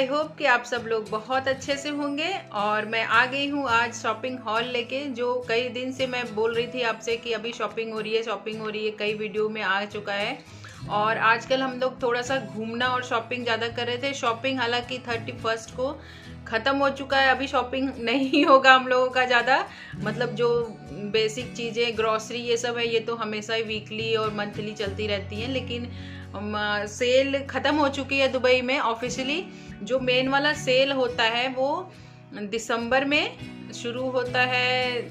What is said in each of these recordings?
I hope कि आप सब लोग बहुत अच्छे से होंगे। और मैं आ गई हूँ आज शॉपिंग हॉल लेके, जो कई दिन से मैं बोल रही थी आपसे कि अभी शॉपिंग हो रही है, शॉपिंग हो रही है, कई वीडियो में आ चुका है। और आजकल हम लोग थोड़ा सा घूमना और शॉपिंग ज़्यादा कर रहे थे। शॉपिंग हालांकि 31 को ख़त्म हो चुका है, अभी शॉपिंग नहीं होगा हम लोगों का ज़्यादा। मतलब जो बेसिक चीज़ें ग्रॉसरी ये सब है, ये तो हमेशा ही वीकली और मंथली चलती रहती हैं। लेकिन सेल ख़त्म हो चुकी है दुबई में ऑफिशियली। जो मेन वाला सेल होता है वो दिसंबर में शुरू होता है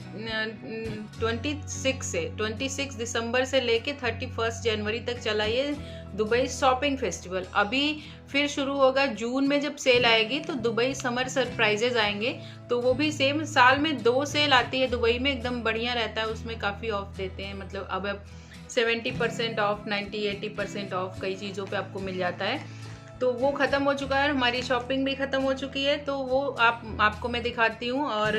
26 दिसंबर से लेके 31 जनवरी तक चला ये दुबई शॉपिंग फेस्टिवल। अभी फिर शुरू होगा जून में, जब सेल आएगी तो दुबई समर सरप्राइजेज आएंगे। तो वो भी सेम साल में 2 सेल आती है दुबई में, एकदम बढ़िया रहता है, उसमें काफ़ी ऑफ देते हैं। मतलब अब 70% ऑफ, 90-80% ऑफ कई चीज़ों पे आपको मिल जाता है। तो वो ख़त्म हो चुका है, हमारी शॉपिंग भी ख़त्म हो चुकी है। तो वो आपको मैं दिखाती हूँ। और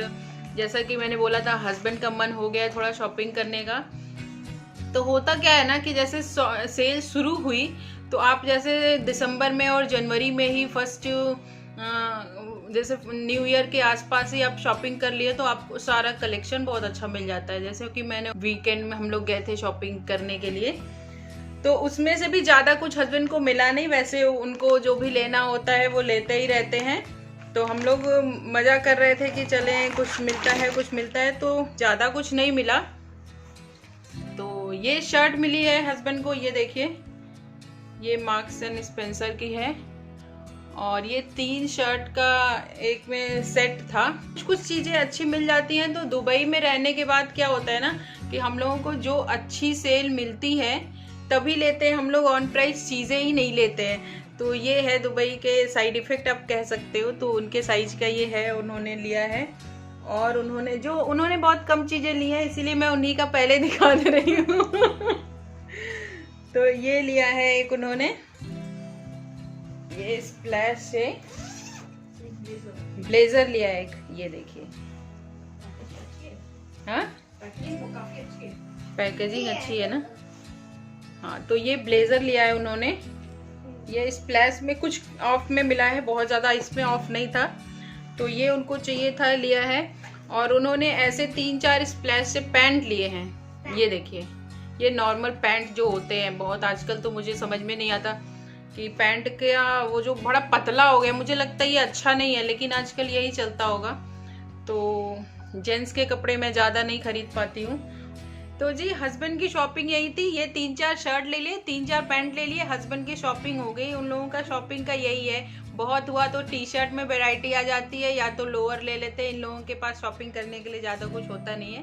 जैसा कि मैंने बोला था, हस्बैंड का मन हो गया है थोड़ा शॉपिंग करने का। तो होता क्या है ना कि जैसे सेल शुरू हुई तो आप जैसे दिसंबर में और जनवरी में ही फर्स्ट जैसे न्यू ईयर के आसपास ही आप शॉपिंग कर लिए तो आपको सारा कलेक्शन बहुत अच्छा मिल जाता है। जैसे कि मैंने वीकेंड में हम लोग गए थे शॉपिंग करने के लिए, तो उसमें से भी ज़्यादा कुछ हस्बैंड को मिला नहीं। वैसे उनको जो भी लेना होता है वो लेते ही रहते हैं। तो हम लोग मज़ा कर रहे थे कि चलें, कुछ मिलता है कुछ मिलता है। तो ज़्यादा कुछ नहीं मिला। तो ये शर्ट मिली है हस्बैंड को, ये देखिए, ये मार्क्स एंड स्पेंसर की है। और ये 3 शर्ट का एक में सेट था। कुछ चीज़ें अच्छी मिल जाती हैं। तो दुबई में रहने के बाद क्या होता है ना कि हम लोगों को जो अच्छी सेल मिलती है तभी लेते हैं हम लोग, ऑन प्राइस चीज़ें ही नहीं लेते हैं। तो ये है दुबई के साइड इफ़ेक्ट आप कह सकते हो। तो उनके साइज का ये है, उन्होंने लिया है। और उन्होंने बहुत कम चीज़ें ली हैं, इसीलिए मैं उन्हीं का पहले दिखा दे रही हूँ। तो ये लिया है एक उन्होंने, ये स्प्लैश से ब्लेजर लिया है एक, ये देखिए। हाँ, पैकेजिंग अच्छी है ना। हाँ, तो ये ब्लेजर लिया है उन्होंने। ये स्प्लैश में कुछ ऑफ में मिला है, बहुत ज़्यादा इसमें ऑफ नहीं था। तो ये उनको चाहिए था, लिया है। और उन्होंने ऐसे 3-4 स्प्लैश से पैंट लिए हैं। ये देखिए, ये नॉर्मल पैंट जो होते हैं, बहुत आजकल तो मुझे समझ में नहीं आता कि पैंट का वो जो बड़ा पतला हो गया, मुझे लगता है ये अच्छा नहीं है, लेकिन आजकल यही चलता होगा। तो जेंट्स के कपड़े मैं ज़्यादा नहीं खरीद पाती हूँ। तो जी हस्बैंड की शॉपिंग यही थी। ये 3-4 शर्ट ले लिए, 3-4 पैंट ले लिए, हस्बैंड की शॉपिंग हो गई। उन लोगों का शॉपिंग का यही है। बहुत हुआ तो टी शर्ट में वैरायटी आ जाती है, या तो लोअर ले लेते हैं। इन लोगों के पास शॉपिंग करने के लिए ज़्यादा कुछ होता नहीं है।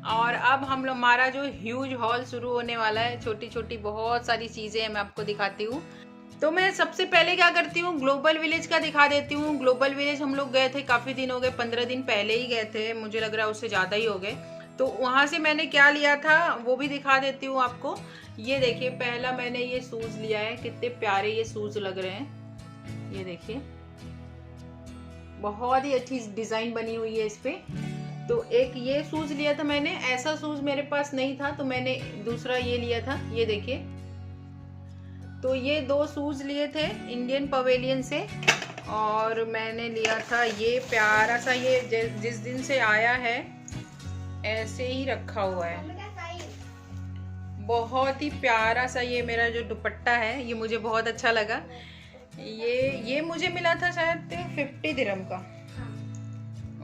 और अब हमारा जो ह्यूज हॉल शुरू होने वाला है, छोटी छोटी बहुत सारी चीज़ें हैं, मैं आपको दिखाती हूँ। तो मैं सबसे पहले क्या करती हूँ, ग्लोबल विलेज का दिखा देती हूँ। ग्लोबल विलेज हम लोग गए थे, काफ़ी दिन हो गए, 15 दिन पहले ही गए थे, मुझे लग रहा है उससे ज़्यादा ही हो गए। तो वहाँ से मैंने क्या लिया था वो भी दिखा देती हूँ आपको। ये देखिए, पहला मैंने ये शूज़ लिया है, कितने प्यारे ये शूज़ लग रहे हैं। ये देखिए, बहुत ही अच्छी डिज़ाइन बनी हुई है इस पर। तो एक ये शूज़ लिया था मैंने, ऐसा शूज़ मेरे पास नहीं था तो मैंने दूसरा ये लिया था। ये देखिए, तो ये 2 शूज़ लिए थे इंडियन पवेलियन से। और मैंने लिया था ये प्यारा सा, ये जिस दिन से आया है ऐसे ही रखा हुआ है, बहुत ही प्यारा सा। ये मेरा जो दुपट्टा है ये मुझे बहुत अच्छा लगा। ये मुझे मिला था शायद 50 दिरहम का।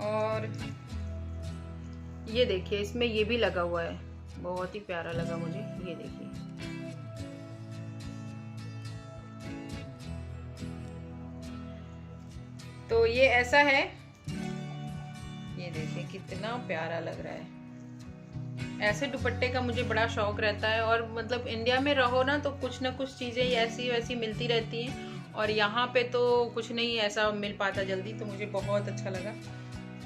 और ये देखिए, इसमें ये भी लगा हुआ है, बहुत ही प्यारा लगा मुझे। ये देखिए, तो ये ऐसा है। ये देखिए कितना प्यारा लग रहा है। ऐसे दुपट्टे का मुझे बड़ा शौक रहता है। और मतलब इंडिया में रहो ना तो कुछ ना कुछ चीज़ें ऐसी वैसी मिलती रहती हैं, और यहाँ पे तो कुछ नहीं ऐसा मिल पाता जल्दी। तो मुझे बहुत अच्छा लगा।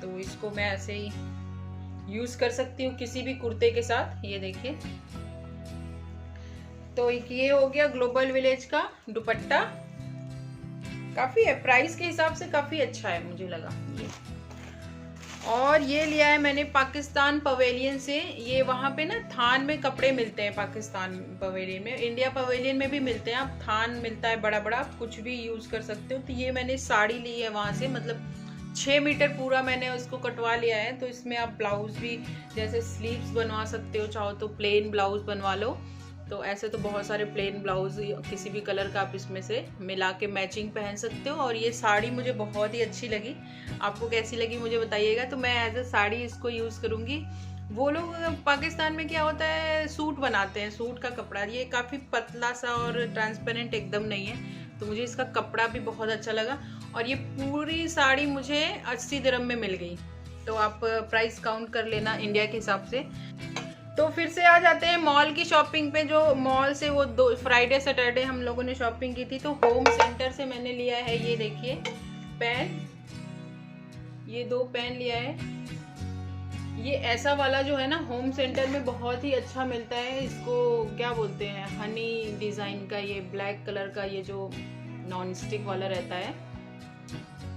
तो इसको मैं ऐसे ही यूज़ कर सकती हूँ किसी भी कुर्ते के साथ। ये देखिए, तो ये हो गया ग्लोबल विलेज का दुपट्टा। काफ़ी है, प्राइस के हिसाब से काफ़ी अच्छा है मुझे लगा ये। और ये लिया है मैंने पाकिस्तान पवेलियन से। ये वहाँ पे ना थान में कपड़े मिलते हैं पाकिस्तान पवेलियन में, इंडिया पवेलियन में भी मिलते हैं। आप थान मिलता है बड़ा बड़ा, आप कुछ भी यूज़ कर सकते हो। तो ये मैंने साड़ी ली है वहाँ से, मतलब 6 मीटर पूरा मैंने उसको कटवा लिया है। तो इसमें आप ब्लाउज भी जैसे स्लीव्स बनवा सकते हो, चाहो तो प्लेन ब्लाउज बनवा लो। तो ऐसे तो बहुत सारे प्लेन ब्लाउज किसी भी कलर का आप इसमें से मिला के मैचिंग पहन सकते हो। और ये साड़ी मुझे बहुत ही अच्छी लगी, आपको कैसी लगी मुझे बताइएगा। तो मैं एज अ साड़ी इसको यूज़ करूँगी। वो लोग पाकिस्तान में क्या होता है, सूट बनाते हैं, सूट का कपड़ा, ये काफ़ी पतला सा और ट्रांसपेरेंट एकदम नहीं है। तो मुझे इसका कपड़ा भी बहुत अच्छा लगा। और ये पूरी साड़ी मुझे 80 दिरहम में मिल गई। तो आप प्राइस काउंट कर लेना इंडिया के हिसाब से। तो फिर से आ जाते हैं मॉल की शॉपिंग पे। जो मॉल से वो फ्राइडे सैटरडे हम लोगों ने शॉपिंग की थी। तो होम सेंटर से मैंने लिया है, ये देखिए पेन, ये 2 पेन लिया है। ये ऐसा वाला जो है ना होम सेंटर में बहुत ही अच्छा मिलता है। इसको क्या बोलते हैं, हनी डिज़ाइन का, ये ब्लैक कलर का, ये जो नॉन स्टिक वाला रहता है।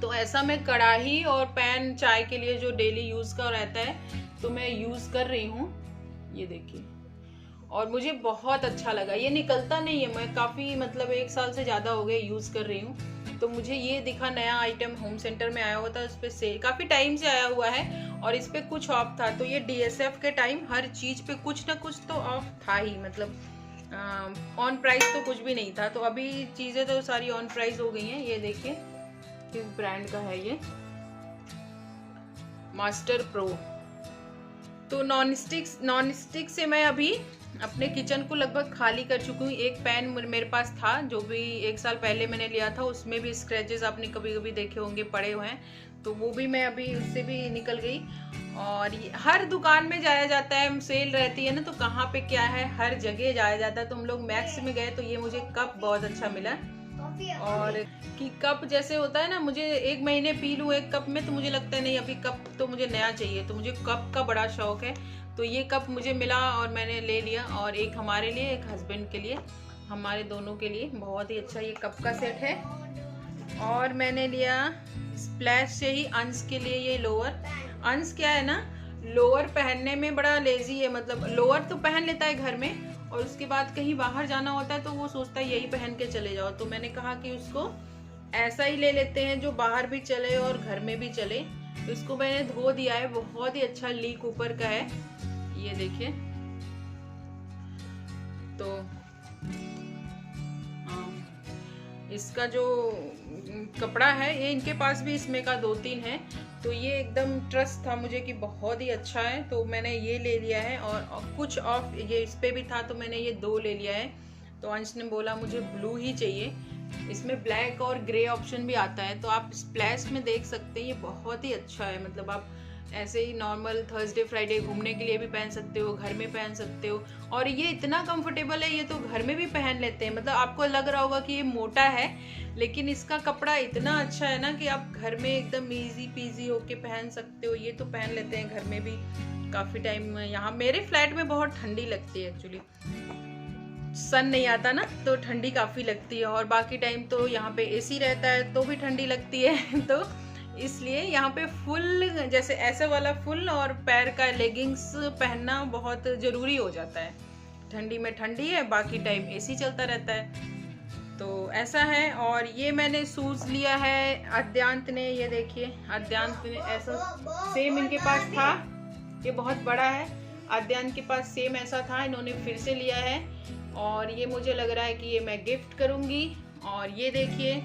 तो ऐसा मैं कढ़ाई और पैन चाय के लिए जो डेली यूज़ का रहता है, तो मैं यूज़ कर रही हूँ। ये देखिए, और मुझे बहुत अच्छा लगा। ये निकलता नहीं है, मैं काफ़ी मतलब 1 साल से ज़्यादा हो गए यूज़ कर रही हूँ। तो मुझे ये दिखा नया आइटम होम सेंटर में आया हुआ था, उस पर सेल काफ़ी टाइम से आया हुआ है और इस पर कुछ ऑफ था। तो ये DSF के टाइम हर चीज़ पे कुछ ना कुछ तो ऑफ था ही, मतलब ऑन प्राइस तो कुछ भी नहीं था। तो अभी चीज़ें तो सारी ऑन प्राइस हो गई हैं। ये देखिए किस ब्रांड का है, ये मास्टर प्रो। तो नॉन स्टिक से मैं अभी अपने किचन को लगभग खाली कर चुकी हूँ। एक पैन मेरे पास था जो भी 1 साल पहले मैंने लिया था, उसमें भी स्क्रैचेस आपने कभी कभी देखे होंगे पड़े हुए हैं। तो वो भी मैं अभी उससे भी निकल गई। और ये हर दुकान में जाया जाता है, सेल रहती है ना, तो कहाँ पे क्या है हर जगह जाया जाता है। तो हम लोग मैक्स में गए, तो ये मुझे कप बहुत अच्छा मिला। और कि कप जैसे होता है ना, मुझे 1 महीने पी लूँ एक कप में तो मुझे लगता है नहीं, अभी कप तो मुझे नया चाहिए। तो मुझे कप का बड़ा शौक है। तो ये कप मुझे मिला और मैंने ले लिया। और एक हमारे लिए, एक हस्बैंड के लिए, हमारे दोनों के लिए बहुत ही अच्छा ये कप का सेट है। और मैंने लिया स्प्लैश से ही अंश के लिए ये लोअर। अंश क्या है ना, लोअर पहनने में बड़ा लेजी है, मतलब लोअर तो पहन लेता है घर में, और उसके बाद कहीं बाहर जाना होता है तो वो सोचता है यही पहन के चले जाओ। तो मैंने कहा कि उसको ऐसा ही ले लेते हैं जो बाहर भी चले और घर में भी चले। तो इसको मैंने धो दिया है, बहुत ही अच्छा लीक ऊपर का है, ये देखिए। तो इसका जो कपड़ा है, ये इनके पास भी इसमें का 2-3 है। तो ये एकदम ट्रस्ट था मुझे कि बहुत ही अच्छा है, तो मैंने ये ले लिया है। और कुछ ऑफ ये इस पे भी था, तो मैंने ये 2 ले लिया है। तो अंश ने बोला मुझे ब्लू ही चाहिए। इसमें ब्लैक और ग्रे ऑप्शन भी आता है, तो आप स्प्लैश में देख सकते हैं। ये बहुत ही अच्छा है, मतलब आप ऐसे ही नॉर्मल थर्सडे फ्राइडे घूमने के लिए भी पहन सकते हो, घर में पहन सकते हो। और ये इतना कंफर्टेबल है, ये तो घर में भी पहन लेते हैं। मतलब आपको लग रहा होगा कि ये मोटा है, लेकिन इसका कपड़ा इतना अच्छा है ना कि आप घर में एकदम इजी पीजी होके पहन सकते हो। ये तो पहन लेते हैं घर में भी काफ़ी टाइम। यहाँ मेरे फ्लैट में बहुत ठंडी लगती है, एक्चुअली सन नहीं आता ना, तो ठंडी काफ़ी लगती है। और बाकी टाइम तो यहाँ पे AC रहता है तो भी ठंडी लगती है। तो इसलिए यहाँ पे फुल, जैसे ऐसा वाला फुल और पैर का लेगिंग्स पहनना बहुत ज़रूरी हो जाता है। ठंडी में ठंडी है, बाकी टाइम AC चलता रहता है। तो ऐसा है। और ये मैंने शूज़ लिया है आद्यांत ने, ये देखिए आद्यांत ने ऐसा सेम इनके पास था, ये बहुत बड़ा है। आद्यांत के पास सेम ऐसा था, इन्होंने फिर से लिया है। और ये मुझे लग रहा है कि ये मैं गिफ्ट करूँगी। और ये देखिए,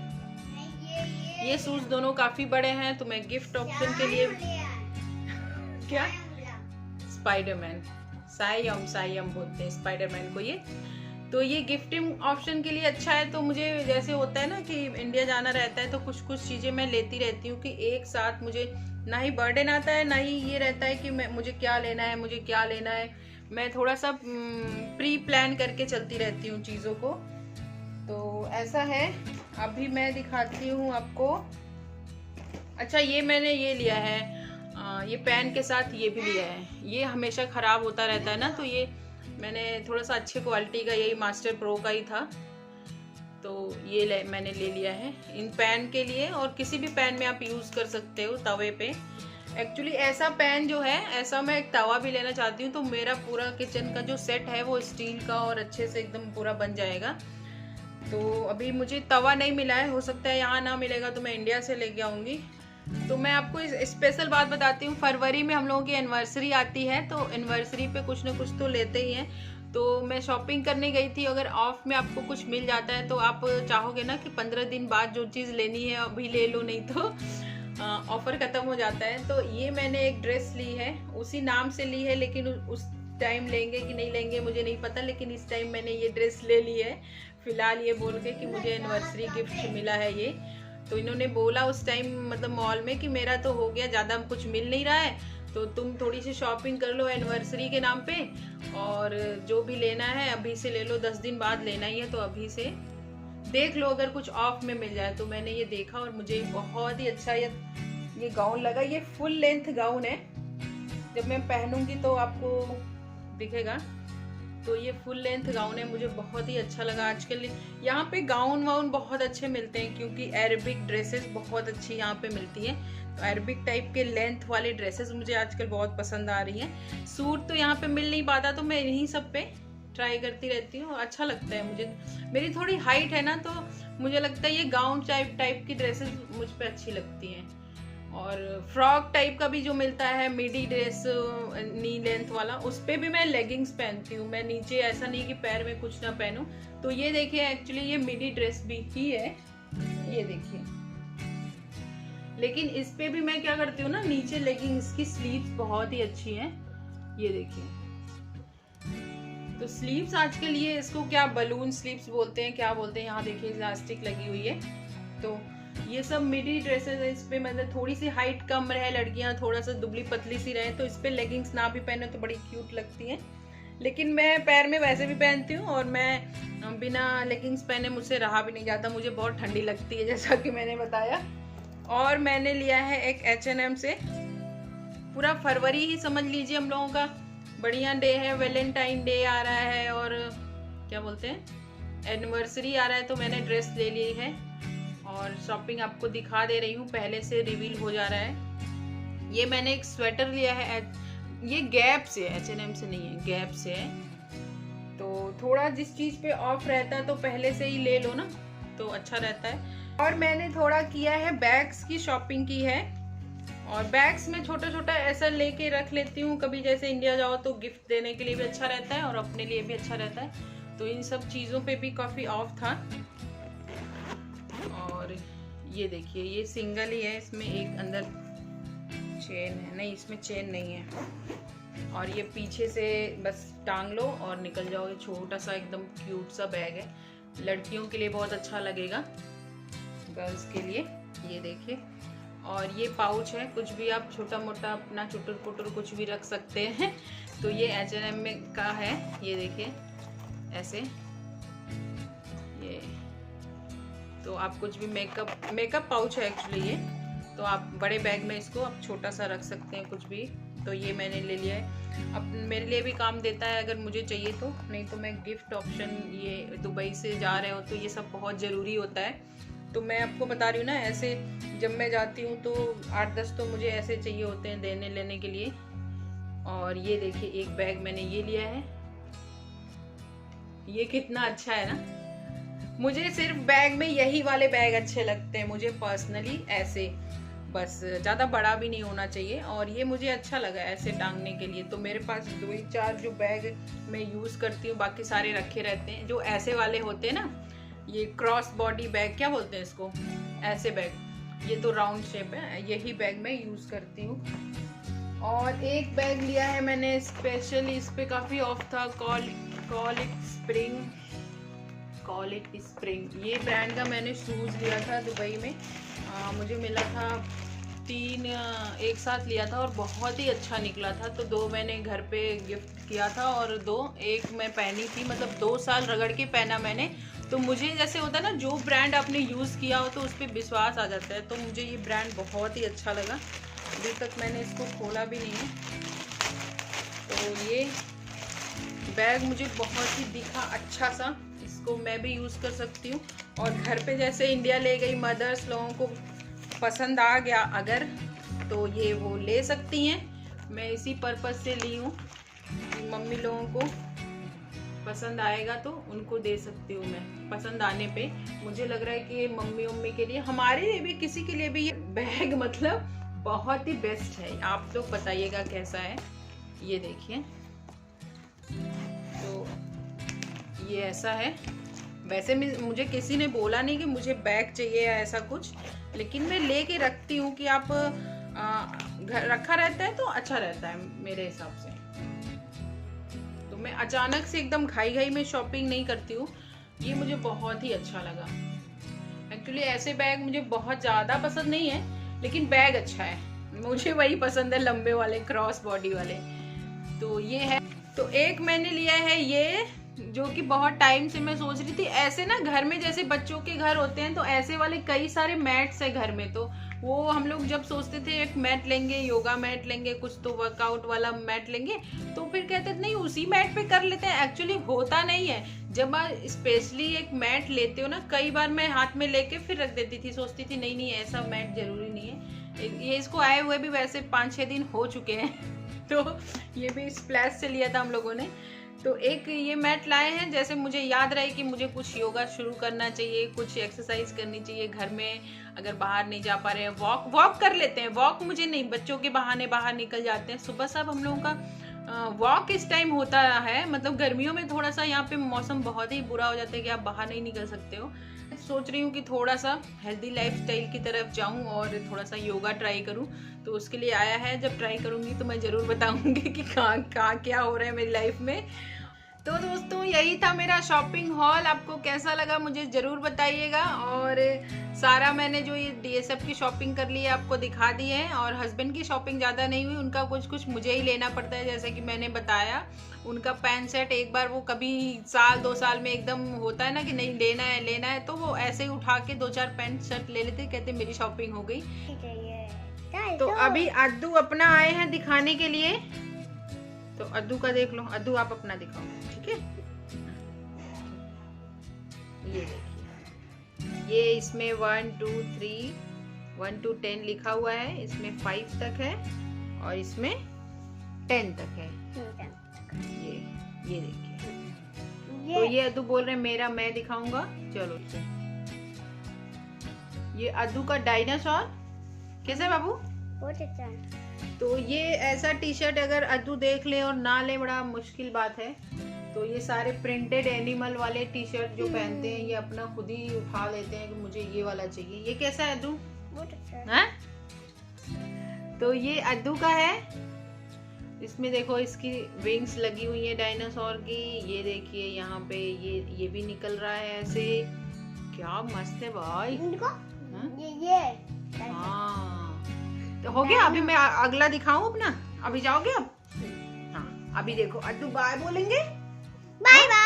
ये शूज दोनों काफ़ी बड़े हैं, तो मैं गिफ्ट ऑप्शन के लिए क्या, स्पाइडरमैन, सायम बोलते हैं स्पाइडरमैन को ये। तो ये गिफ्टिंग ऑप्शन के लिए अच्छा है। तो मुझे जैसे होता है ना कि इंडिया जाना रहता है, तो कुछ कुछ चीज़ें मैं लेती रहती हूँ कि एक साथ मुझे ना ही बर्डन आता है, ना ही ये रहता है कि मुझे क्या लेना है, मुझे क्या लेना है। मैं थोड़ा सा प्री प्लान करके चलती रहती हूँ चीज़ों को। तो ऐसा है। अभी मैं दिखाती हूँ आपको। अच्छा, ये मैंने ये लिया है, ये पेन के साथ ये भी लिया है। ये हमेशा ख़राब होता रहता है ना, तो ये मैंने थोड़ा सा अच्छे क्वालिटी का, यही मास्टर प्रो का ही था, तो ये मैंने ले लिया है इन पैन के लिए। और किसी भी पैन में आप यूज़ कर सकते हो तवे पे। एक्चुअली ऐसा पैन जो है, ऐसा मैं एक तवा भी लेना चाहती हूँ, तो मेरा पूरा किचन का जो सेट है वो स्टील का और अच्छे से एकदम पूरा बन जाएगा। तो अभी मुझे तवा नहीं मिला है, हो सकता है यहाँ ना मिलेगा तो मैं इंडिया से लेके आऊँगी। तो मैं आपको इस स्पेशल बात बताती हूँ, फरवरी में हम लोगों की एनिवर्सरी आती है, तो एनिवर्सरी पे कुछ ना कुछ तो लेते ही हैं। तो मैं शॉपिंग करने गई थी, अगर ऑफ में आपको कुछ मिल जाता है तो आप चाहोगे ना कि 15 दिन बाद जो चीज़ लेनी है अभी ले लो, नहीं तो ऑफर ख़त्म हो जाता है। तो ये मैंने एक ड्रेस ली है, उसी नाम से ली है, लेकिन उस टाइम लेंगे कि नहीं लेंगे मुझे नहीं पता, लेकिन इस टाइम मैंने ये ड्रेस ले ली है फिलहाल, ये बोल के कि मुझे एनिवर्सरी गिफ्ट मिला है ये। तो इन्होंने बोला उस टाइम मतलब मॉल में कि मेरा तो हो गया, ज़्यादा कुछ मिल नहीं रहा है, तो तुम थोड़ी सी शॉपिंग कर लो एनिवर्सरी के नाम पे, और जो भी लेना है अभी से ले लो, 10 दिन बाद लेना ही है तो अभी से देख लो अगर कुछ ऑफ में मिल जाए। तो मैंने ये देखा और मुझे बहुत ही अच्छा ये गाउन लगा। ये फुल लेंथ गाउन है, जब मैं पहनूंगी तो आपको दिखेगा। तो ये फुल लेंथ गाउन है, मुझे बहुत ही अच्छा लगा। आजकल यहाँ पे गाउन वाउन बहुत अच्छे मिलते हैं, क्योंकि अरेबिक ड्रेसेस बहुत अच्छी यहाँ पे मिलती हैं। तो अरेबिक टाइप के लेंथ वाले ड्रेसेस मुझे आजकल बहुत पसंद आ रही हैं। सूट तो यहाँ पे मिल नहीं पाता, तो मैं इन्हीं सब पे ट्राई करती रहती हूँ, अच्छा लगता है मुझे। मेरी थोड़ी हाइट है ना, तो मुझे लगता है ये गाउन टाइप की ड्रेसेस मुझ पर अच्छी लगती हैं। और फ्रॉक टाइप का भी जो मिलता है मिडी ड्रेस नी लेंथ वाला, उस पर भी मैं लेगिंग्स पहनती हूँ। मैं नीचे ऐसा नहीं कि पैर में कुछ ना पहनूं। तो ये देखिए, एक्चुअली ये मिडी ड्रेस भी ही है, ये देखिए। लेकिन इस पे भी मैं क्या करती हूँ ना, नीचे लेगिंग्स की स्लीव्स बहुत ही अच्छी हैं, ये देखिए। तो स्लीव्स आजकल ये इसको क्या बलून स्लीव्स बोलते हैं, क्या बोलते हैं, यहाँ देखिए इलास्टिक लगी हुई है। तो ये सब मिडी ड्रेसेस है, इस पे मतलब थोड़ी सी हाइट कम रहे, लड़कियां थोड़ा सा दुबली पतली सी रहे, तो इस पे लेगिंग्स ना भी पहने तो बड़ी क्यूट लगती हैं। लेकिन मैं पैर में वैसे भी पहनती हूँ, और मैं बिना लेगिंग्स पहने मुझसे रहा भी नहीं जाता, मुझे बहुत ठंडी लगती है, जैसा कि मैंने बताया। और मैंने लिया है एक H&M से, पूरा फरवरी ही समझ लीजिए हम लोगों का बढ़िया डे है, वैलेंटाइन डे आ रहा है और क्या बोलते हैं एनिवर्सरी आ रहा है, तो मैंने ड्रेस ले ली है और शॉपिंग आपको दिखा दे रही हूँ, पहले से रिवील हो जा रहा है। ये मैंने एक स्वेटर लिया है, ये गैप से है, H&M से नहीं है, गैप से है। तो थोड़ा जिस चीज़ पे ऑफ रहता है तो पहले से ही ले लो ना, तो अच्छा रहता है। और मैंने थोड़ा किया है बैग्स की शॉपिंग की है, और बैग्स में छोटा छोटा ऐसा लेके रख लेती हूँ, कभी जैसे इंडिया जाओ तो गिफ्ट देने के लिए भी अच्छा रहता है और अपने लिए भी अच्छा रहता है। तो इन सब चीज़ों पे भी काफ़ी ऑफ था। और ये देखिए, ये सिंगल ही है, इसमें एक अंदर चेन है, नहीं इसमें चेन नहीं है, और ये पीछे से बस टांग लो और निकल जाओ। ये छोटा सा एकदम क्यूट सा बैग है, लड़कियों के लिए बहुत अच्छा लगेगा, गर्ल्स के लिए। ये देखिए, और ये पाउच है, कुछ भी आप छोटा मोटा अपना चुटुर पुटुर कुछ भी रख सकते हैं। तो ये H&M में का है, ये देखिए ऐसे, ये तो आप कुछ भी मेकअप पाउच है एक्चुअली ये, तो आप बड़े बैग में इसको आप छोटा सा रख सकते हैं कुछ भी। तो ये मैंने ले लिया है, अब मेरे लिए भी काम देता है अगर मुझे चाहिए तो, नहीं तो मैं गिफ्ट ऑप्शन, ये दुबई से जा रहे हो तो ये सब बहुत ज़रूरी होता है। तो मैं आपको बता रही हूँ ना, ऐसे जब मैं जाती हूँ तो 8-10 तो मुझे ऐसे चाहिए होते हैं देने लेने के लिए। और ये देखिए, एक बैग मैंने ये लिया है, ये कितना अच्छा है ना। मुझे सिर्फ बैग में यही वाले बैग अच्छे लगते हैं मुझे पर्सनली, ऐसे बस ज़्यादा बड़ा भी नहीं होना चाहिए, और ये मुझे अच्छा लगा ऐसे टांगने के लिए। तो मेरे पास 2-4 जो बैग मैं यूज़ करती हूँ, बाकी सारे रखे रहते हैं। जो ऐसे वाले होते हैं ना, ये क्रॉस बॉडी बैग क्या बोलते हैं इसको, ऐसे बैग, ये तो राउंड शेप है, यही बैग मैं यूज़ करती हूँ। और एक बैग लिया है मैंने स्पेशली, इस पे काफ़ी ऑफ था, कॉल इट स्प्रिंग, ये ब्रांड का मैंने शूज़ लिया था दुबई में। मुझे मिला था 3 एक साथ लिया था और बहुत ही अच्छा निकला था। तो 2 मैंने घर पे गिफ्ट किया था और 1 मैं पहनी थी, मतलब 2 साल रगड़ के पहना मैंने। तो मुझे जैसे होता है ना, जो ब्रांड आपने यूज़ किया हो तो उस पर विश्वास आ जाता है। तो मुझे ये ब्रांड बहुत ही अच्छा लगा, अभी तक मैंने इसको खोला भी नहीं है। तो ये बैग मुझे बहुत ही दिखा अच्छा सा, इसको मैं भी यूज़ कर सकती हूँ। और घर पे जैसे इंडिया ले गई मदर्स लोगों को पसंद आ गया अगर, तो ये वो ले सकती हैं। मैं इसी पर्पज से ली हूँ, मम्मी लोगों को पसंद आएगा तो उनको दे सकती हूँ मैं। पसंद आने पे मुझे लग रहा है कि मम्मी के लिए, हमारे लिए भी, किसी के लिए भी ये बैग मतलब बहुत ही बेस्ट है। आप लोग बताइएगा कैसा है। ये देखिए, तो ये ऐसा है। वैसे मुझे किसी ने बोला नहीं कि मुझे बैग चाहिए या ऐसा कुछ, लेकिन मैं लेके रखती हूँ कि आप घर रखा रहता है तो अच्छा रहता है मेरे हिसाब से। तो मैं अचानक से एकदम घाई में शॉपिंग नहीं करती हूँ। ये मुझे बहुत ही अच्छा लगा। एक्चुअली ऐसे बैग मुझे बहुत ज़्यादा पसंद नहीं है, लेकिन बैग अच्छा है। मुझे वही पसंद है, लंबे वाले क्रॉस बॉडी वाले। तो ये है। तो एक मैंने लिया है ये, जो कि बहुत टाइम से मैं सोच रही थी। ऐसे ना घर में जैसे बच्चों के घर होते हैं तो ऐसे वाले कई सारे मैट्स है घर में। तो वो हम लोग जब सोचते थे एक मैट लेंगे, योगा मैट लेंगे, कुछ तो वर्कआउट वाला मैट लेंगे, तो फिर कहते थे नहीं उसी मैट पे कर लेते हैं। एक्चुअली होता नहीं है। जब आप स्पेशली एक मैट लेते हो ना, कई बार मैं हाथ में लेके फिर रख देती थी, सोचती थी नहीं ऐसा मैट जरूरी नहीं है। ये इसको आए हुए भी वैसे 5-6 दिन हो चुके हैं। तो ये भी स्प्लैश से लिया था हम लोगों ने। तो एक ये मैट लाए हैं, जैसे मुझे याद रहे कि मुझे कुछ योगा शुरू करना चाहिए, कुछ एक्सरसाइज करनी चाहिए घर में। अगर बाहर नहीं जा पा रहे हैं, वॉक कर लेते हैं। वॉक मुझे नहीं, बच्चों के बहाने बाहर निकल जाते हैं। सुबह सब हम लोगों का वॉक इस टाइम होता है। मतलब गर्मियों में थोड़ा सा यहाँ पे मौसम बहुत ही बुरा हो जाता है कि आप बाहर नहीं निकल सकते हो। सोच रही हूँ कि थोड़ा सा हेल्दी लाइफस्टाइल की तरफ जाऊँ और थोड़ा सा योगा ट्राई करूँ। तो उसके लिए आया है। जब ट्राई करूँगी तो मैं ज़रूर बताऊँगी कि कहाँ क्या हो रहा है मेरी लाइफ में। तो दोस्तों यही था मेरा शॉपिंग हॉल। आपको कैसा लगा मुझे ज़रूर बताइएगा। और सारा मैंने जो ये DSF की शॉपिंग कर ली है आपको दिखा दी है। और हस्बैंड की शॉपिंग ज़्यादा नहीं हुई, उनका कुछ मुझे ही लेना पड़ता है। जैसे कि मैंने बताया, उनका पैंट सेट एक बार वो कभी 1-2 साल में एकदम होता है ना कि नहीं लेना है, तो वो ऐसे ही उठा के 2-4 पैंट शर्ट ले लेते, कहते मेरी शॉपिंग हो गई। तो अभी अद्दू अपना आए हैं दिखाने के लिए। तो अद्दू का देख लो। अद्दू आप अपना दिखाओ, ठीक है। ये देखिए, ये इसमें 1 2 3 1 to 10 लिखा हुआ है। इसमें 5 तक है और इसमें 10 तक है। ये देखिए। तो ये अद्दू बोल रहे हैं मेरा, मैं दिखाऊंगा। चलो ये अद्दू का डायनासोर कैसे है बाबू? बहुत अच्छा है। तो ये ऐसा टी शर्ट अगर अद्दू देख ले और ना ले, बड़ा मुश्किल बात है। तो ये सारे प्रिंटेड एनिमल वाले टी शर्ट जो पहनते हैं, ये अपना खुद ही उठा लेते हैं कि मुझे ये वाला चाहिए। ये कैसा है अद्दू? बहुत अच्छा है। तो ये अद्दू का है। इसमें देखो इसकी विंग्स लगी हुई है डायनासोर की। ये देखिए यहाँ पे ये भी निकल रहा है ऐसे। क्या मस्त है भाई। ये हाँ, तो हो गया। अभी मैं अगला दिखाऊं अपना? अभी जाओगे अब? हाँ, अभी देखो अद्दू बाय बोलेंगे। Bye bye.